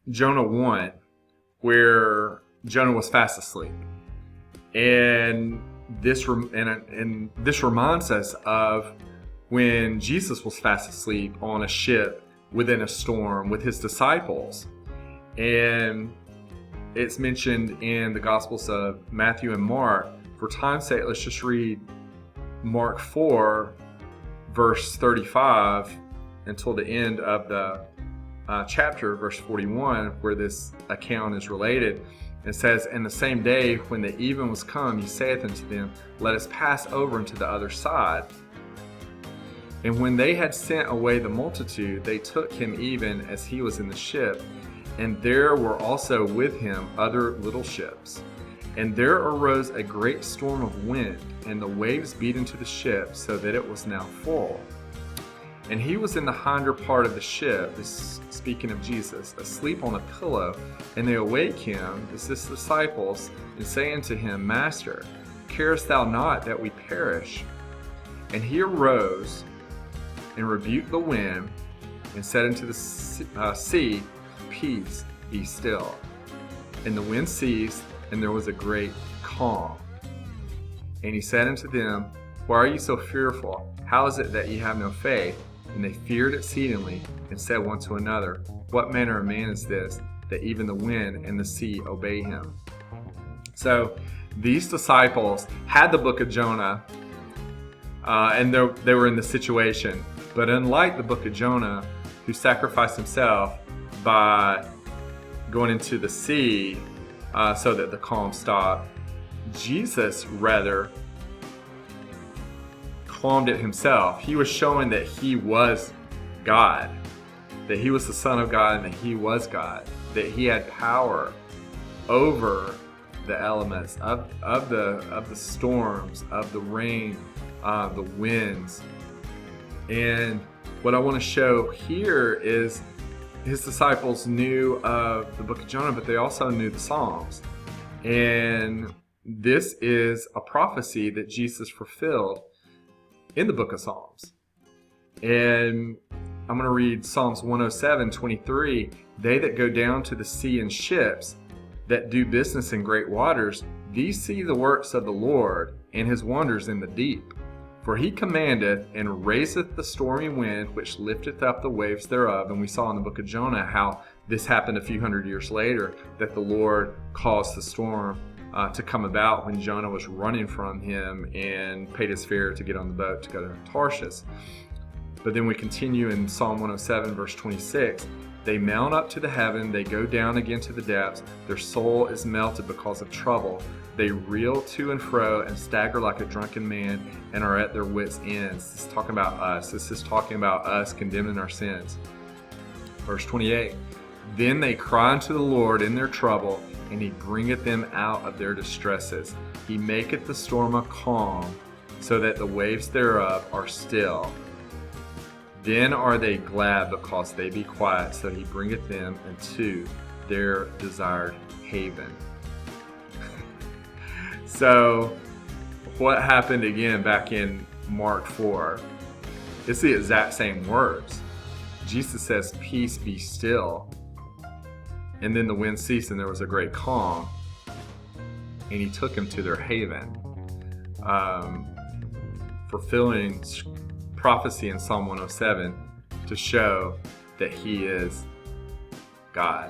Jonah 1, where Jonah was fast asleep. And this reminds us of when Jesus was fast asleep on a ship within a storm with his disciples. And it's mentioned in the Gospels of Matthew and Mark. For time's sake, let's just read Mark 4, verse 35 until the end of the chapter, verse 41, where this account is related. It says, "And the same day, when the even was come, he saith unto them, Let us pass over into the other side. And when they had sent away the multitude, they took him even as he was in the ship. And there were also with him other little ships. And there arose a great storm of wind, and the waves beat into the ship, so that it was now full. And he was in the hinder part of the ship," this speaking of Jesus, "asleep on a pillow. And they awake him," this is his disciples, "and say unto him, Master, carest thou not that we perish? And he arose and rebuked the wind, and said unto the sea, Peace, be still. And the wind ceased, and there was a great calm. And he said unto them, Why are ye so fearful? How is it that ye have no faith? And they feared exceedingly, and said one to another, What manner of man is this, that even the wind and the sea obey him?" So these disciples had the book of Jonah, and they were in the situation. But unlike the book of Jonah, who sacrificed himself by going into the sea so that the calm stopped, Jesus rather calmed it himself. He was showing that he was God, that he was the Son of God, and that he was God, that he had power over the elements of the storms, of the rain, the winds. And what I want to show here is his disciples knew of the book of Jonah, but they also knew the Psalms. And this is a prophecy that Jesus fulfilled in the book of Psalms. And I'm going to read Psalms 107:23. "They that go down to the sea in ships, that do business in great waters, these see the works of the Lord, and his wonders in the deep. For he commandeth and raiseth the stormy wind, which lifteth up the waves thereof." And we saw in the book of Jonah how this happened a few hundred years later, that the Lord caused the storm to come about when Jonah was running from him and paid his fare to get on the boat to go to Tarshish. But then we continue in Psalm 107, verse 26. "They mount up to the heaven, they go down again to the depths. Their soul is melted because of trouble. They reel to and fro and stagger like a drunken man and are at their wits' ends." This is talking about us. This is talking about us condemning our sins. Verse 28. "Then they cry unto the Lord in their trouble, and he bringeth them out of their distresses. He maketh the storm a calm, so that the waves thereof are still. Then are they glad because they be quiet, so he bringeth them into their desired haven." So what happened again back in Mark 4? It's the exact same words. Jesus says, "Peace, be still." And then the wind ceased, and there was a great calm. And he took them to their haven, fulfilling prophecy in Psalm 107 to show that he is God.